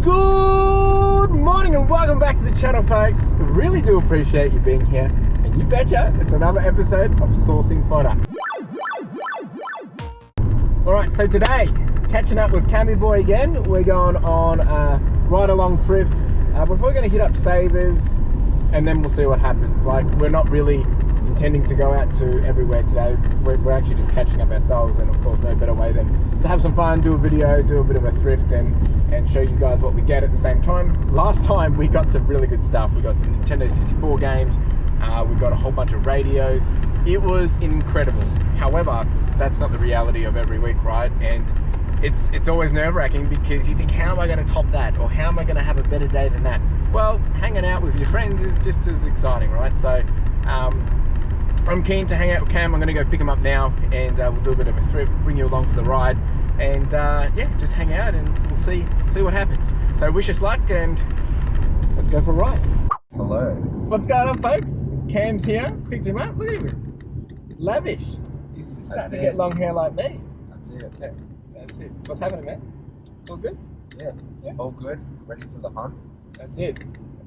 Good morning and welcome back to the channel, folks. We really do appreciate you being here, and you betcha it's another episode of Sourcing Fodder. Alright, so today, catching up with Cammy Boy again. We're going on a ride along thrift. We're probably going to hit up Savers and then we'll see what happens. Like, we're not really intending to go out to everywhere today. We're actually just catching up ourselves, and of course no better way than to have some fun, do a video, do a bit of a thrift and show you guys what we get at the same time. Last time we got some really good stuff. We got some Nintendo 64 games, we got a whole bunch of radios. It was incredible. However, that's not the reality of every week, right? And it's always nerve-wracking because you think, how am I going to top that? Or how am I going to have a better day than that? Well, hanging out with your friends is just as exciting, right? So I'm keen to hang out with Cam. I'm going to go pick him up now, and we'll do a bit of a thrift, bring you along for the ride, and yeah, just hang out and we'll see what happens. So wish us luck and let's go for a ride. Hello. What's going on, folks? Cam's here, picked him up. Look at him, lavish. He's starting to get long hair like me. That's it. Yeah, that's it. What's happening, man? All good? Yeah. All good. Ready for the hunt. That's it.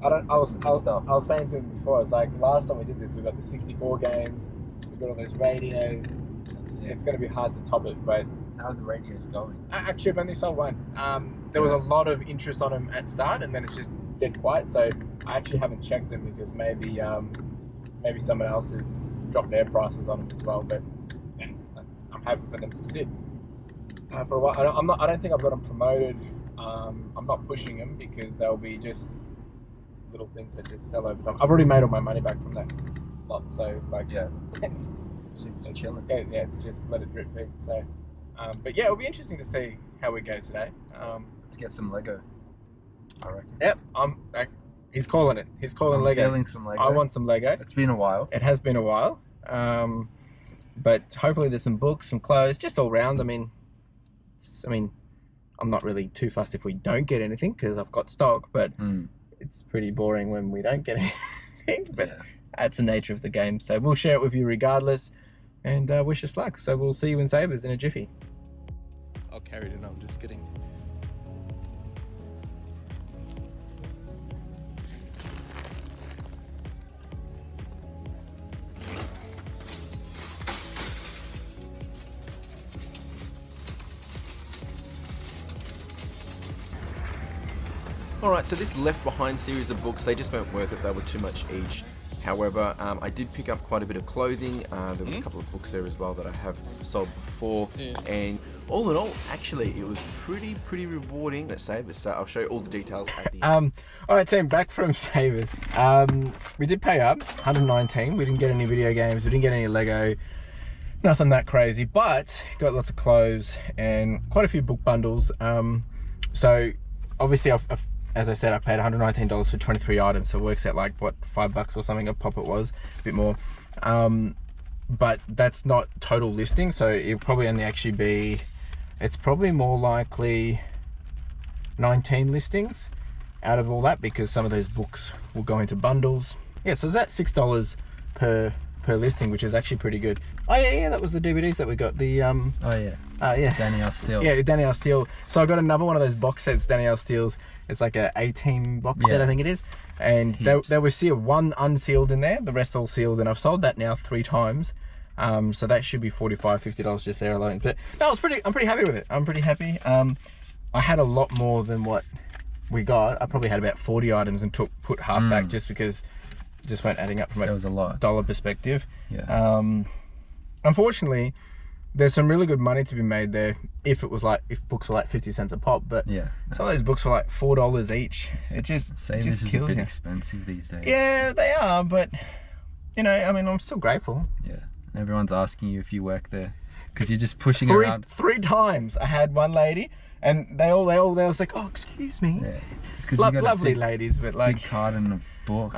I was saying to him before, it's like last time we did this, we got the 64 games, we got all those radios. It's going to be hard to top it, but how are the radios going? Actually, I've only sold one. There was a lot of interest on them at start, and then it's just dead quiet. So I actually haven't checked them because maybe someone else has dropped their prices on them as well. But yeah, I'm happy for them to sit for a while. I don't think I've got them promoted. I'm not pushing them because they'll be just little things that just sell over time. I've already made all my money back from that lot, so like yeah, it's chilling. Yeah, it's just let it drip feed. So, but yeah, it'll be interesting to see how we go today. Let's get some Lego, I reckon. Yep, he's calling it. He's calling Lego. Feeling some Lego. I want some Lego. It's been a while. It has been a while, but hopefully there's some books, some clothes, just all round. I mean, I'm not really too fussed if we don't get anything because I've got stock, but it's pretty boring when we don't get anything. But yeah, that's the nature of the game. So we'll share it with you regardless, and wish us luck. So we'll see you in Sabres in a jiffy. I'll carry it in. I'm just kidding. Alright, so this left behind series of books, they just weren't worth it, they were too much each. However, I did pick up quite a bit of clothing, there was a couple of books there as well that I have sold before, and all in all, actually, it was pretty rewarding at Savers, so I'll show you all the details at the end. Alright, team, back from Savers. We did pay up, 119, we didn't get any video games, we didn't get any Lego, nothing that crazy, but got lots of clothes and quite a few book bundles. So, obviously, as I said, I paid $119 for 23 items, so it works out like, what, $5 or something a pop it was, a bit more. But that's not total listing, so it'll probably only actually be, it's probably more likely 19 listings out of all that, because some of those books will go into bundles. Yeah, so it's at $6 per listing, which is actually pretty good. Oh yeah, that was the DVDs that we got. The oh yeah. Yeah. Danielle Steele. Yeah, Danielle Steele. So I got another one of those box sets, Danielle Steele's. It's like a 18 box set, I think it is. And there was sealed, one unsealed in there, the rest all sealed, and I've sold that now 3 times. So that should be $45, $50 just there alone. But no, I'm pretty happy with it. I'm pretty happy. I had a lot more than what we got. I probably had about 40 items and put half back just because it just weren't adding up from a dollar perspective. Yeah. Unfortunately, there's some really good money to be made there if books were like 50 cents a pop, but yeah, some of those books were like $4 each. It just is a bit expensive these days. Yeah, they are, but you know, I mean, I'm still grateful. Yeah, and everyone's asking you if you work there because you're just pushing around. 3 times I had one lady, and they was like, oh, excuse me. Yeah, it's because you got lovely ladies, but like big carton of books.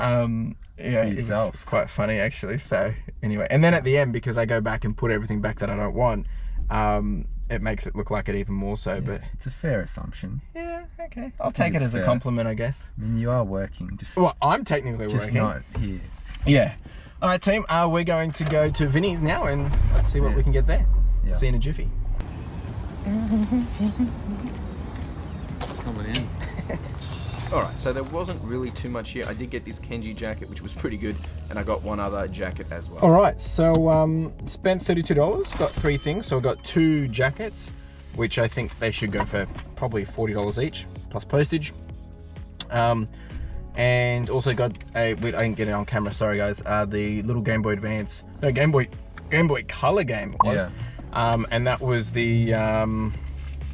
Yeah, it's quite funny actually. So anyway, and then at the end, because I go back and put everything back that I don't want, it makes it look like it even more so. Yeah, but it's a fair assumption. Yeah, okay, I'll take it as a compliment, I guess. I mean, you are working, I'm technically just working, not here. Yeah. All right, team. We're going to go to Vinny's now, and let's see what we can get there. Yeah. See you in a jiffy. Coming in. Alright, so there wasn't really too much here. I did get this Kenji jacket, which was pretty good, and I got one other jacket as well. Alright, so spent $32, got 3 things. So I got 2 jackets, which I think they should go for probably $40 each, plus postage. And also got I didn't get it on camera, sorry guys, the little Game Boy Advance, no, Game Boy Color game it was. Yeah. And that was the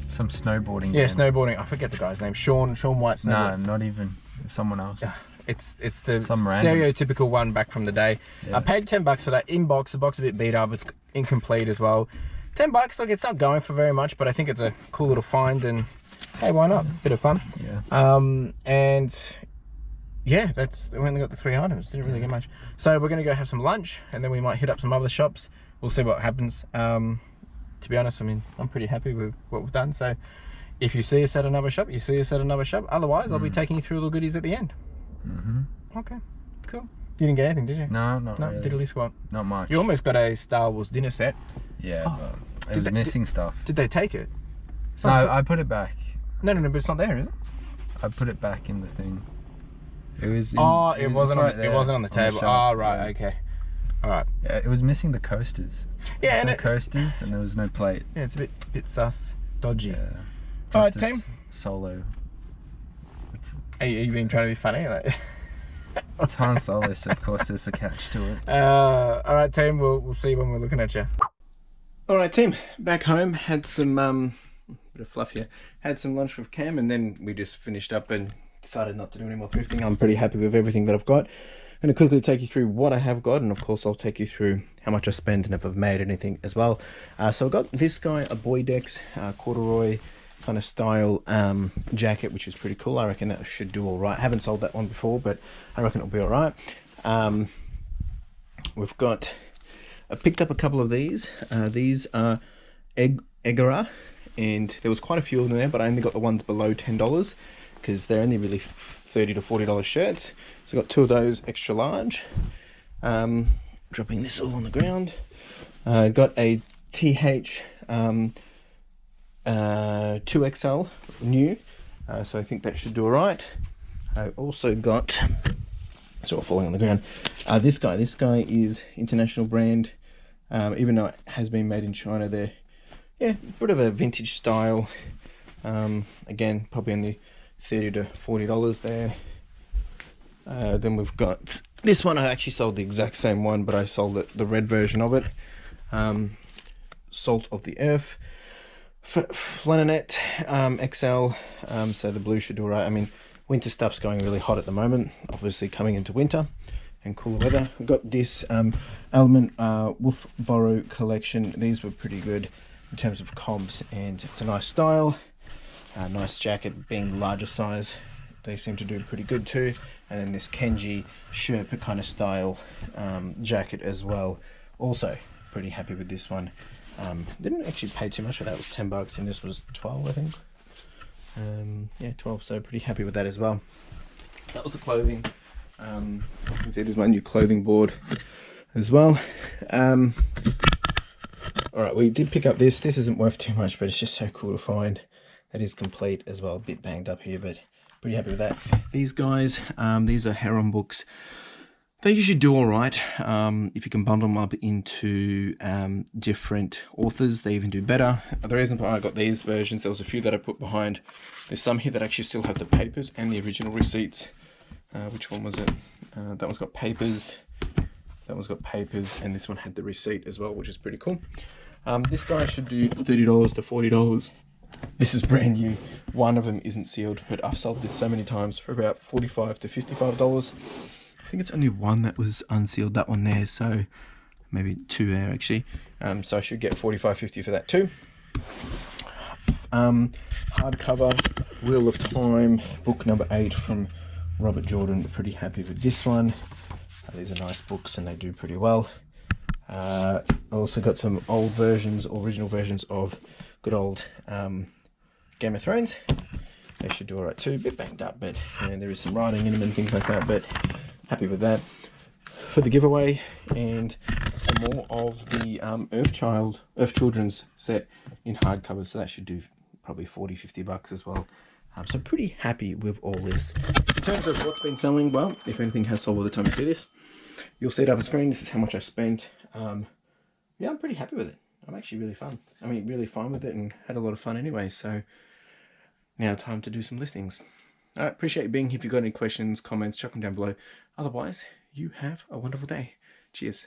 Some snowboarding. yeah, game. snowboarding. I forget the guy's name. Sean White's. No, not even someone else. It's the Some random. stereotypical one back from the day. Yeah. I paid $10 for that in box. The box a bit beat up. It's incomplete as well. $10. Look, it's not going for very much, but I think it's a cool little find. And hey, why not? Bit of fun. Yeah. And yeah, we only got the 3 items. Didn't really get much. So we're gonna go have some lunch, and then we might hit up some other shops. We'll see what happens. To be honest, I mean, I'm pretty happy with what we've done. So if you see us at another shop, you see us at another shop. Otherwise, I'll be taking you through all the goodies at the end. Okay, cool. You didn't get anything, did you? No, not really. Diddly squat. Not much. You almost got a Star Wars dinner set. Yeah, but it was they- missing stuff. Did they take it? It's No, not- I put it back. No, but it's not there, is it? I put it back in the thing. It was. It wasn't right on. there It wasn't on the table. shelf. Oh, right. Yeah. Okay. All right. Yeah, it was missing the coasters. Yeah, and No it, coasters, and there was no plate. yeah, it's a bit sus, dodgy. Yeah. All right, Just as team. Solo. It's, Are you been trying to be funny? Like, it's Han Solo, so of course there's a catch to it. all right, team. We'll see when we're looking at you. All right, team. Back home, had some bit of fluff here. Had some lunch with Cam, and then we just finished up and decided not to do any more thrifting. I'm pretty happy with everything that I've got. I'm going to quickly take you through what I have got, and of course I'll take you through how much I spend and if I've made anything as well. So I got this guy, a Boydex corduroy kind of style jacket, which is pretty cool. I reckon that should do all right. I haven't sold that one before, but I reckon it'll be all right. We've got, I picked up a couple of these. These are Egara, and there was quite a few of them there, but I only got the ones below $10 because they're only really $30 to $40 shirts. So I got 2 of those extra large. Dropping this all on the ground. Got a TH 2XL new, so I think that should do all right. I also got, it's all falling on the ground. This guy is international brand, even though it has been made in China. They're a bit of a vintage style. Again, probably only $30 to $40 there. Then we've got this one. I actually sold the exact same one, but I sold it, the red version of it. Salt of the Earth, Flananet XL. So the blue should do all right. I mean, winter stuff's going really hot at the moment. Obviously, coming into winter and cooler weather. We've got this Element Wolf Borrow collection. These were pretty good in terms of comps, and it's a nice style. Nice jacket, being larger size. They seem to do pretty good too. And then this Kenji Sherpa kind of style jacket as well. Also pretty happy with this one. Didn't actually pay too much for that. It was $10 and this was 12, I think. Yeah, 12. So pretty happy with that as well. That was the clothing. As you can see, there's my new clothing board as well. All right, we did pick up this. This isn't worth too much, but it's just so cool to find. That is complete as well. A bit banged up here, but pretty happy with that. These guys, these are Heron books. They usually do all right. If you can bundle them up into different authors, they even do better. The reason why I got these versions, there was a few that I put behind. There's some here that actually still have the papers and the original receipts. Which one was it? That one's got papers. That one's got papers, and this one had the receipt as well, which is pretty cool. This guy should do $30 to $40. This is brand new. One of them isn't sealed, but I've sold this so many times for about $45 to $55. I think it's only one that was unsealed, that one there, so maybe 2 there actually. So I should get $45, $50 for that too. Hardcover, Wheel of Time, book number 8 from Robert Jordan. Pretty happy with this one. These are nice books and they do pretty well. I also got some old versions, original versions of good old Game of Thrones. They should do alright too. A bit banged up, but you know, there is some writing in them and things like that, but happy with that. For the giveaway, and some more of the Earth Children's set in hardcover, so that should do probably $40, $50 as well. So pretty happy with all this. In terms of what's been selling, well, if anything has sold by the time you see this, you'll see it up on screen. This is how much I spent. Yeah, I'm pretty happy with it. I'm actually really fine with it, and had a lot of fun anyway. So now time to do some listings. All right, appreciate you being here. If you've got any questions, comments, chuck them down below. Otherwise, you have a wonderful day. Cheers.